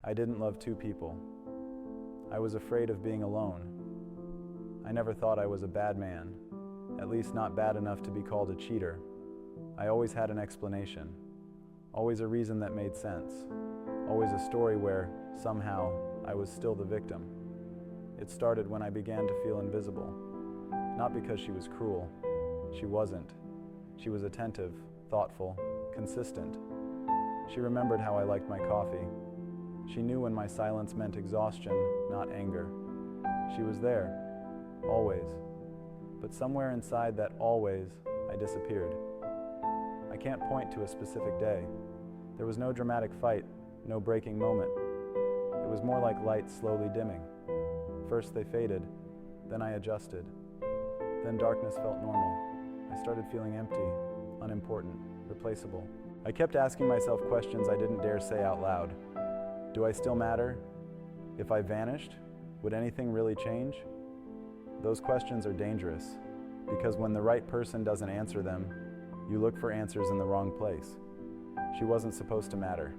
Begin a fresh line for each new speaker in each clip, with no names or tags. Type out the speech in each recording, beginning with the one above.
I didn't love two people. I was afraid of being alone. I never thought I was a bad man, at least not bad enough to be called a cheater. I always had an explanation, always a reason that made sense, always a story where, somehow, I was still the victim. It started when I began to feel invisible. Not because she was cruel. She wasn't. She was attentive, thoughtful, consistent. She remembered how I liked my coffee. She knew when my silence meant exhaustion, not anger. She was there, always. But somewhere inside that always, I disappeared. I can't point to a specific day. There was no dramatic fight, no breaking moment. It was more like lights slowly dimming. First they faded, then I adjusted. Then darkness felt normal. I started feeling empty, unimportant, replaceable. I kept asking myself questions I didn't dare say out loud. Do I still matter? If I vanished, would anything really change? Those questions are dangerous, because when the right person doesn't answer them, you look for answers in the wrong place. She wasn't supposed to matter.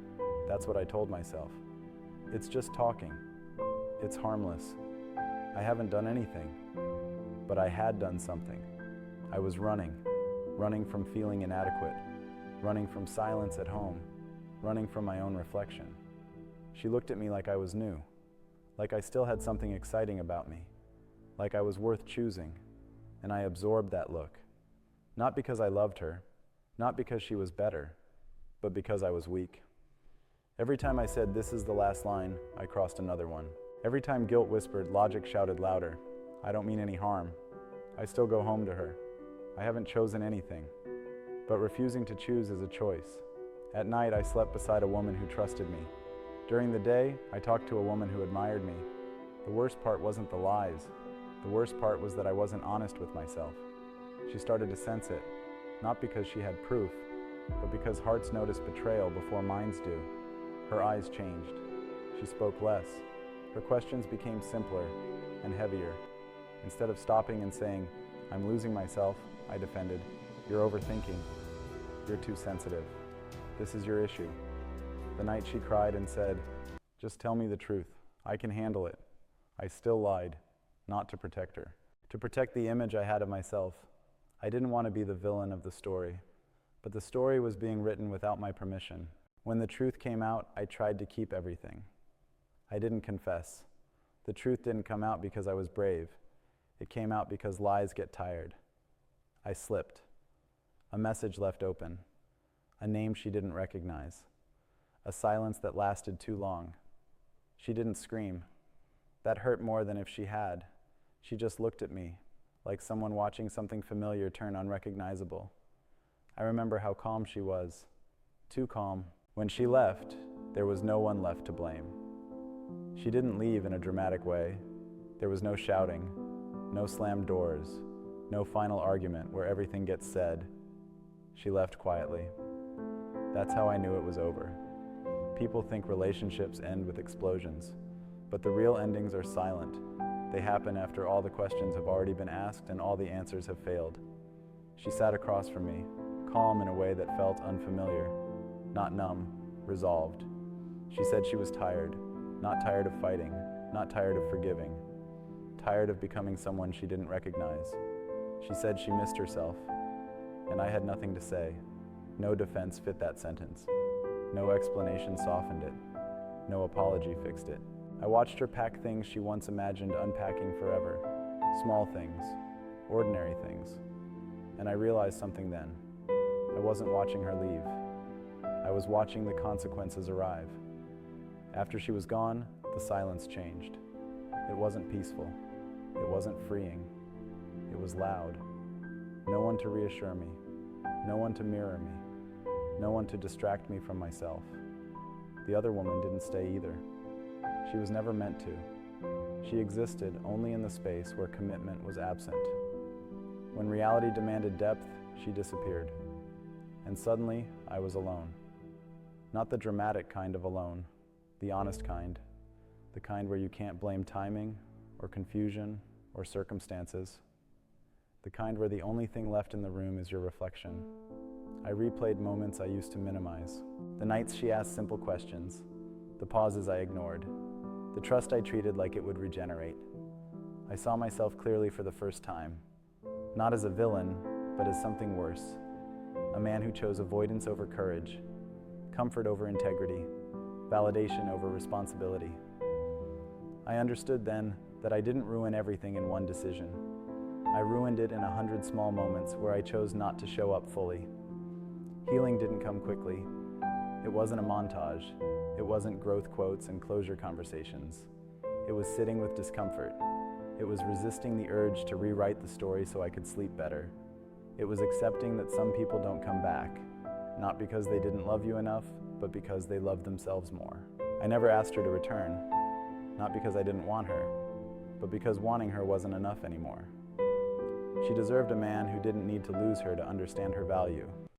That's what I told myself. It's just talking. It's harmless. I haven't done anything, but I had done something. I was running from feeling inadequate, running from silence at home, running from my own reflection. She looked at me like I was new, like I still had something exciting about me, like I was worth choosing, and I absorbed that look. Not because I loved her, not because she was better, but because I was weak. Every time I said, "This is the last line," I crossed another one. Every time guilt whispered, logic shouted louder. I don't mean any harm. I still go home to her. I haven't chosen anything, but refusing to choose is a choice. At night, I slept beside a woman who trusted me. During the day, I talked to a woman who admired me. The worst part wasn't the lies. The worst part was that I wasn't honest with myself. She started to sense it, not because she had proof, but because hearts notice betrayal before minds do. Her eyes changed. She spoke less. Her questions became simpler and heavier. Instead of stopping and saying, "I'm losing myself," I defended, "You're overthinking. You're too sensitive. This is your issue." The night she cried and said, "Just tell me the truth. I can handle it." I still lied, not to protect her. To protect the image I had of myself. I didn't want to be the villain of the story, but the story was being written without my permission. When the truth came out, I tried to keep everything. I didn't confess. The truth didn't come out because I was brave. It came out because lies get tired. I slipped. A message left open. A name she didn't recognize. A silence that lasted too long. She didn't scream. That hurt more than if she had. She just looked at me, like someone watching something familiar turn unrecognizable. I remember how calm she was. Too calm. When she left, there was no one left to blame. She didn't leave in a dramatic way. There was no shouting, no slammed doors, no final argument where everything gets said. She left quietly. That's how I knew it was over. People think relationships end with explosions, but the real endings are silent. They happen after all the questions have already been asked and all the answers have failed. She sat across from me, calm in a way that felt unfamiliar, not numb, resolved. She said she was tired, not tired of fighting, not tired of forgiving, tired of becoming someone she didn't recognize. She said she missed herself, and I had nothing to say. No defense fit that sentence. No explanation softened it. No apology fixed it. I watched her pack things she once imagined unpacking forever. Small things, ordinary things. And I realized something then. I wasn't watching her leave. I was watching the consequences arrive. After she was gone, the silence changed. It wasn't peaceful. It wasn't freeing. It was loud. No one to reassure me. No one to mirror me. No one to distract me from myself. The other woman didn't stay either. She was never meant to. She existed only in the space where commitment was absent. When reality demanded depth, she disappeared. And suddenly, I was alone. Not the dramatic kind of alone, the honest kind, the kind where you can't blame timing or confusion or circumstances, the kind where the only thing left in the room is your reflection. I replayed moments I used to minimize, the nights she asked simple questions, the pauses I ignored, the trust I treated like it would regenerate. I saw myself clearly for the first time, not as a villain, but as something worse. A man who chose avoidance over courage, comfort over integrity, validation over responsibility. I understood then that I didn't ruin everything in one decision. I ruined it in 100 small moments where I chose not to show up fully. Healing didn't come quickly. It wasn't a montage. It wasn't growth quotes and closure conversations. It was sitting with discomfort. It was resisting the urge to rewrite the story so I could sleep better. It was accepting that some people don't come back, not because they didn't love you enough, but because they loved themselves more. I never asked her to return, not because I didn't want her, but because wanting her wasn't enough anymore. She deserved a man who didn't need to lose her to understand her value.